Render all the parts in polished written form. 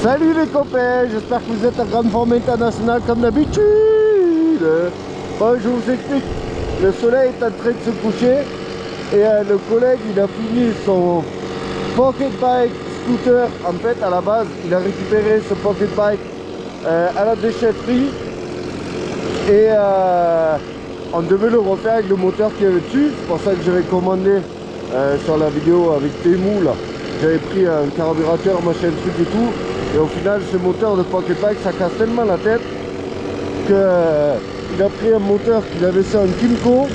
Salut les copains, j'espère que vous êtes en grande forme internationale comme d'habitude. Bon, je vous explique, le soleil est en train de se coucher et le collègue il a fini son pocket bike scooter. En fait à la base il a récupéré ce pocket bike à la déchetterie et on devait le refaire avec le moteur qu'il y avait dessus. C'est pour ça que j'avais commandé sur la vidéo avec Temu là. J'avais pris un carburateur, machin, truc et tout. Et au final, ce moteur de pocket bike, ça casse tellement la tête que il a pris un moteur qu'il avait fait en Kymco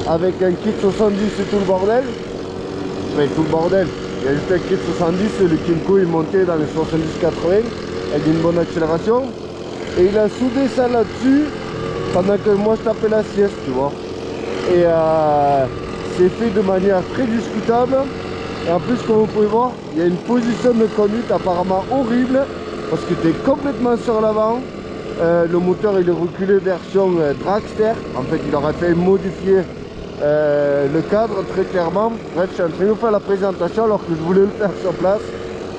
avec un kit 70 et tout le bordel. Mais tout le bordel. Il y a juste un kit 70 et le Kymco il montait dans les 70-80 avec une bonne accélération. Et il a soudé ça là-dessus pendant que moi je tapais la sieste, tu vois. Et c'est fait de manière très discutable. Et en plus, comme vous pouvez voir, il y a une position de conduite apparemment horrible parce que tu es complètement sur l'avant. Le moteur il est reculé version dragster. En fait, il aurait fait modifier le cadre très clairement. Bref, je suis en train de vous faire la présentation alors que je voulais le faire sur place.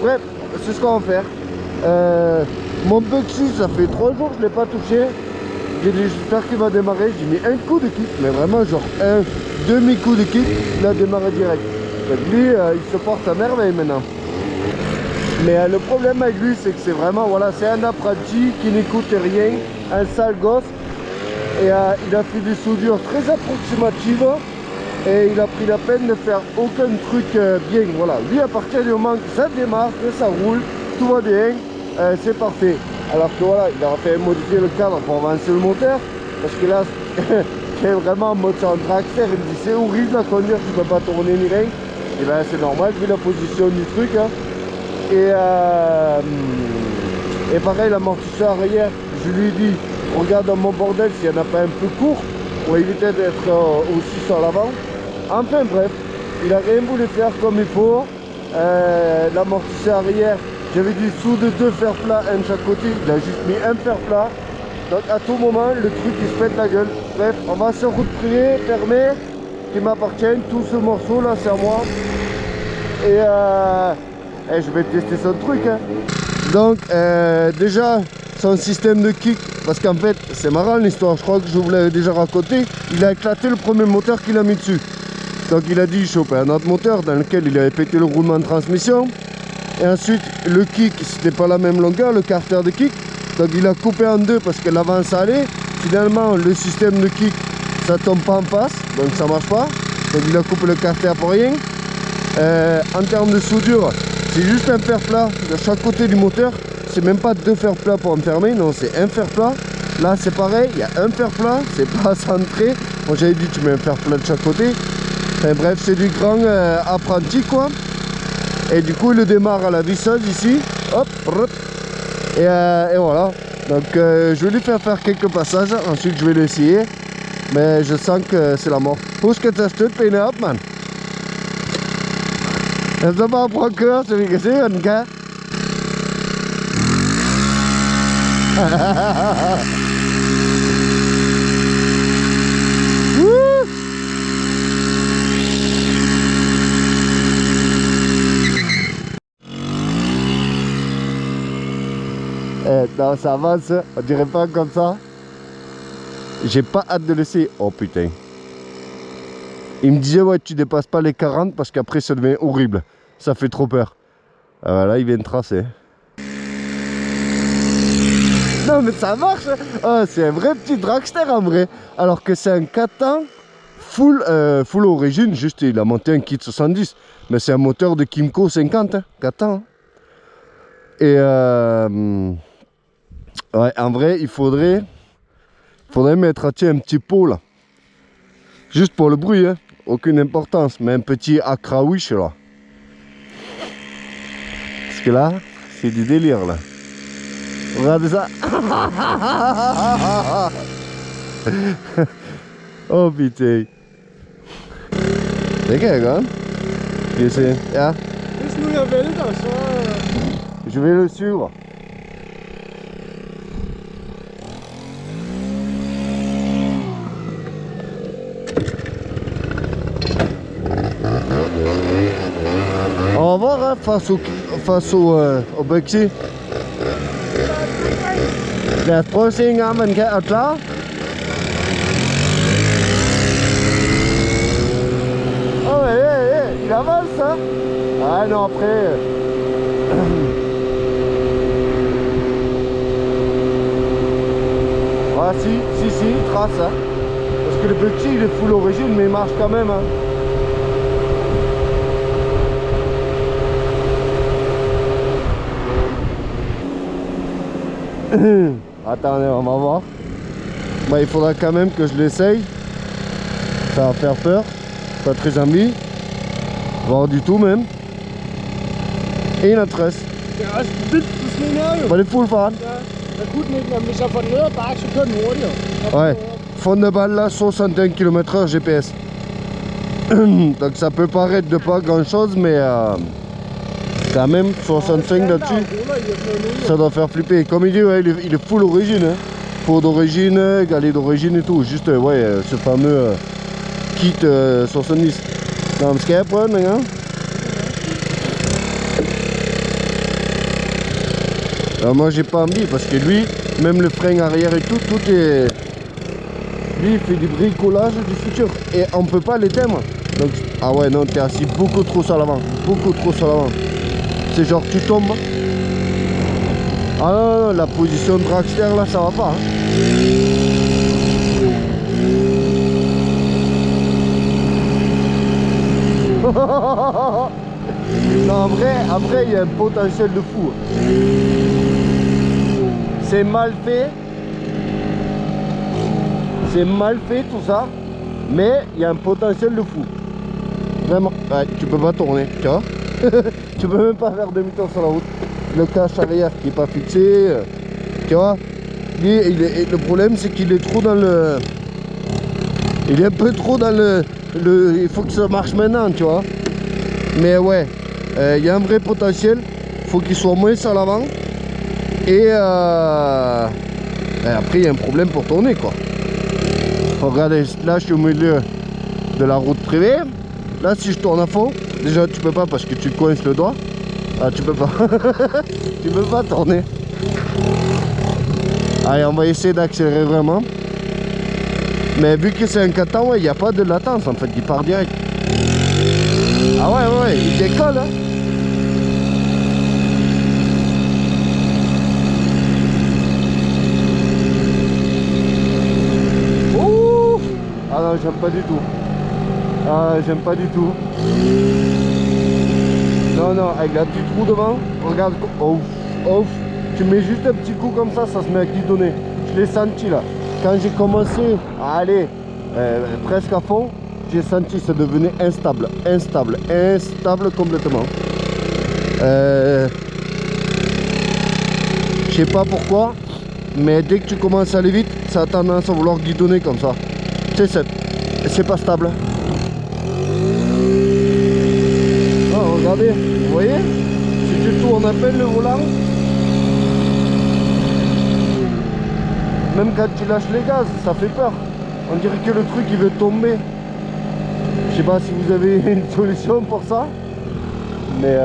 Bref, c'est ce qu'on va faire. Mon Buxy, ça fait 3 jours que je ne l'ai pas touché. J'ai dit j'espère qu'il va démarrer. J'ai mis un coup de kick, mais vraiment genre un demi-coup de kick, il a démarré direct. Donc lui, il se porte à merveille maintenant. Mais le problème avec lui, c'est que c'est vraiment, voilà, c'est un apprenti qui n'écoute rien, un sale gosse. Et il a fait des soudures très approximatives. Et il a pris la peine de faire aucun truc bien. Voilà, lui, à partir du moment que ça démarre, que ça roule, tout va bien, c'est parfait. Alors que voilà, il aurait fait modifier le cadre pour avancer le moteur. Parce que là, c'est vraiment en mode sur un dragster. Il me dit c'est horrible à conduire, tu peux pas tourner ni rien. Et ben c'est normal vu la position du truc hein. Et pareil l'amortisseur arrière, je lui ai dit regarde dans mon bordel s'il n'y en a pas un peu court pour éviter d'être aussi sur l'avant. Enfin bref, il a rien voulu faire comme il faut. L'amortisseur arrière, j'avais dit soude 2 fers plats, un de chaque côté, il a juste mis un fer plat. Donc à tout moment le truc il se pète la gueule. Bref, on va se retrouver fermé qui m'appartiennent, tout ce morceau là c'est à moi et je vais tester son truc hein. Donc déjà son système de kick, parce qu'en fait c'est marrant l'histoire, je crois que je vous l'avais déjà raconté, il a éclaté le premier moteur qu'il a mis dessus. Donc il a dit il chopait un autre moteur dans lequel il avait pété le roulement de transmission et ensuite le kick c'était pas la même longueur, le carter de kick, donc il a coupé en deux parce que l'avant ça allait, finalement le système de kick ça tombe pas en face, donc ça marche pas. Donc il a coupé le carter pour rien. En termes de soudure, c'est juste un fer plat de chaque côté du moteur. C'est même pas 2 fers plats pour enfermer, non, c'est un fer plat. Là c'est pareil, il y a un fer plat, c'est pas centré. Moi j'avais dit tu mets un fer plat de chaque côté. Enfin bref, c'est du grand apprenti quoi. Et du coup il le démarre à la visseuse ici. Hop, et voilà. Donc je vais lui faire quelques passages, ensuite je vais l'essayer. Mais je sens que c'est la mort. Husk att jag støtbenet upp man. Jag ska bara prøve at køre, så vi kan se, hvad den kan. Non, ça avance, on dirait pas comme ça. J'ai pas hâte de l'essayer. Oh putain. Il me disait ouais tu dépasses pas les 40 parce qu'après ça devient horrible. Ça fait trop peur. Voilà, il vient de tracer. Non mais ça marche. Oh, c'est un vrai petit dragster en vrai. Alors que c'est un Katan full origine. Juste il a monté un kit 70. Mais c'est un moteur de Kymco 50 hein, Katan. Et ouais en vrai il faudrait mettre un petit pot là. Juste pour le bruit, hein. Aucune importance, mais un petit Akrawish là. Parce que là, c'est du délire là. Regardez ça. Oh putain. Det kan jeg godt. Skal vi se. Ja. Hvis nu jeg vælter, så... Je vais le suivre. On va voir, hein. face au Bugsy. Lad os prøve at se en gang, man kan. Er du klar? Oh, il avance, hein? Ah non, après... Ah si, il trace, hein. Parce que le Bugsy, il est full origine, mais il marche quand même, hein. Attendez, on va voir. Bah, il faudra quand même que je l'essaye. Ça va faire peur. Pas très envie. Voir du tout même. 61. Det er også vildt på sådan en her jo. Var det fuld fart? Ja, jeg kunne den ikke, men hvis jeg får den ned ad bakke, så kører den hurtigere. Ouais. Fond de balle là, 61 km/h GPS. Donc ça peut paraître de pas grand chose, mais quand même 65 là-dessus, ça doit faire flipper. Comme il dit, ouais, il est full origine, hein. Pot d'origine, galet d'origine et tout. Juste, ouais, ce fameux kit 70. Non, mais skal jeg prøve den, hein? Alors moi j'ai pas envie parce que lui, même le frein arrière et tout, tout est... Lui il fait du bricolage du futur et on peut pas l'éteindre. Donc, ah ouais non, t'es assis beaucoup trop sur l'avant, beaucoup trop sur l'avant. C'est genre tu tombes. Ah non, la position dragster là ça va pas, hein. Non, en vrai il y a un potentiel de fou. C'est mal fait. C'est mal fait tout ça. Mais il y a un potentiel de fou. Vraiment. Ouais, tu peux pas tourner, tu vois. Tu peux même pas faire demi-tour sur la route. Le cache arrière qui est pas fixé. Tu vois. Lui, le problème c'est qu'il est trop dans le... Il est un peu trop dans le... Il faut que ça marche maintenant, tu vois. Mais ouais, il y a un vrai potentiel. Faut qu'il soit moins sur l'avant. Et après il y a un problème pour tourner quoi. Regardez, là je suis au milieu de la route privée. Là si je tourne à fond, déjà tu peux pas parce que tu coinces le doigt. Ah tu peux pas. Tu peux pas tourner. Allez, on va essayer d'accélérer vraiment. Mais vu que c'est un 4 temps, ouais, il n'y a pas de latence en fait, il part direct. Ah ouais, il décolle, hein. Ouh. Ah non, j'aime pas du tout. Ah, j'aime pas du tout. Non, avec la petite roue devant, regarde. Oh, tu mets juste un petit coup comme ça se met à guidonner. Je l'ai senti là. Quand j'ai commencé à aller presque à fond, j'ai senti que ça devenait instable complètement. Je sais pas pourquoi, mais dès que tu commences à aller vite, ça a tendance à vouloir guidonner comme ça. C'est pas stable. Oh, regardez, vous voyez, si tu tournes à peine le volant, même quand tu lâches les gaz, ça fait peur. On dirait que le truc il veut tomber. Je sais pas si vous avez une solution pour ça. Mais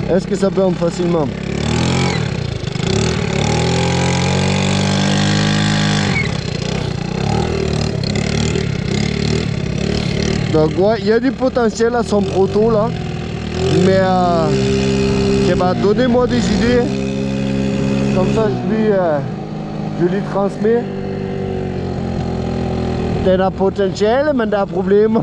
est-ce que ça berne facilement? Donc ouais, il y a du potentiel à son proto là. Mais je sais pas, donnez-moi des idées. Comme ça je lui transmets. Den har potentiale, men der er problemer.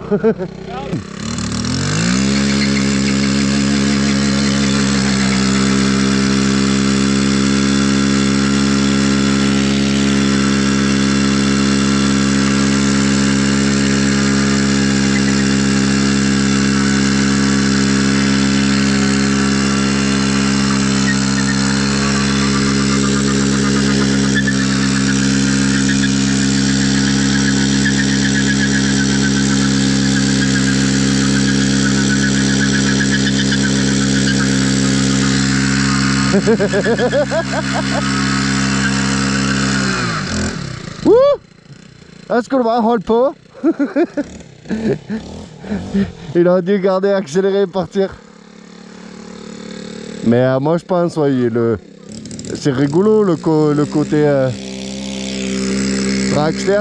Der skulle du bare holde på. Il aurait dû garder, accélérer et partir. Mais moi je pense, ouais, c'est rigolo le côté dragster.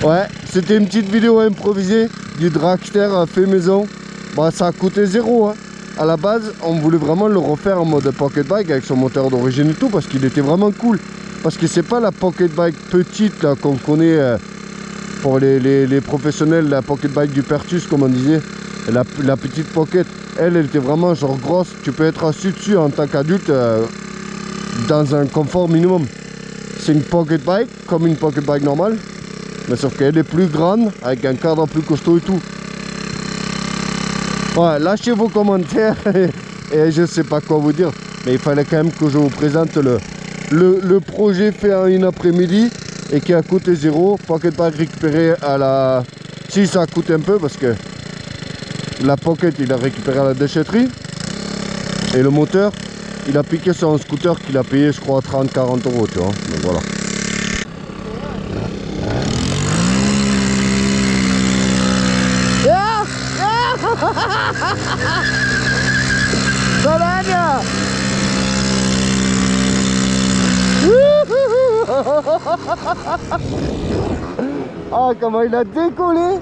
Ouais, c'était une petite vidéo improvisée du dragster fait maison. Bah, ça a coûté 0. Hein. À la base, on voulait vraiment le refaire en mode pocket bike avec son moteur d'origine et tout parce qu'il était vraiment cool. Parce que c'est pas la pocket bike petite là qu'on connaît pour les professionnels, la pocket bike du Pertus comme on disait. La petite pocket, elle était vraiment genre grosse. Tu peux être assis dessus en tant qu'adulte dans un confort minimum. C'est une pocket bike comme une pocket bike normale. Mais sauf qu'elle est plus grande avec un cadre plus costaud et tout. Ouais, lâchez vos commentaires et je sais pas quoi vous dire. Mais il fallait quand même que je vous présente le projet fait en une après-midi et qui a coûté 0. Pocket bike récupéré à la... Si ça a coûté un peu parce que la pocket il a récupéré à la déchetterie. Et le moteur il a piqué sur un scooter qu'il a payé je crois 30-40 euros tu vois. Donc voilà. Solania. Ah comment il a décollé.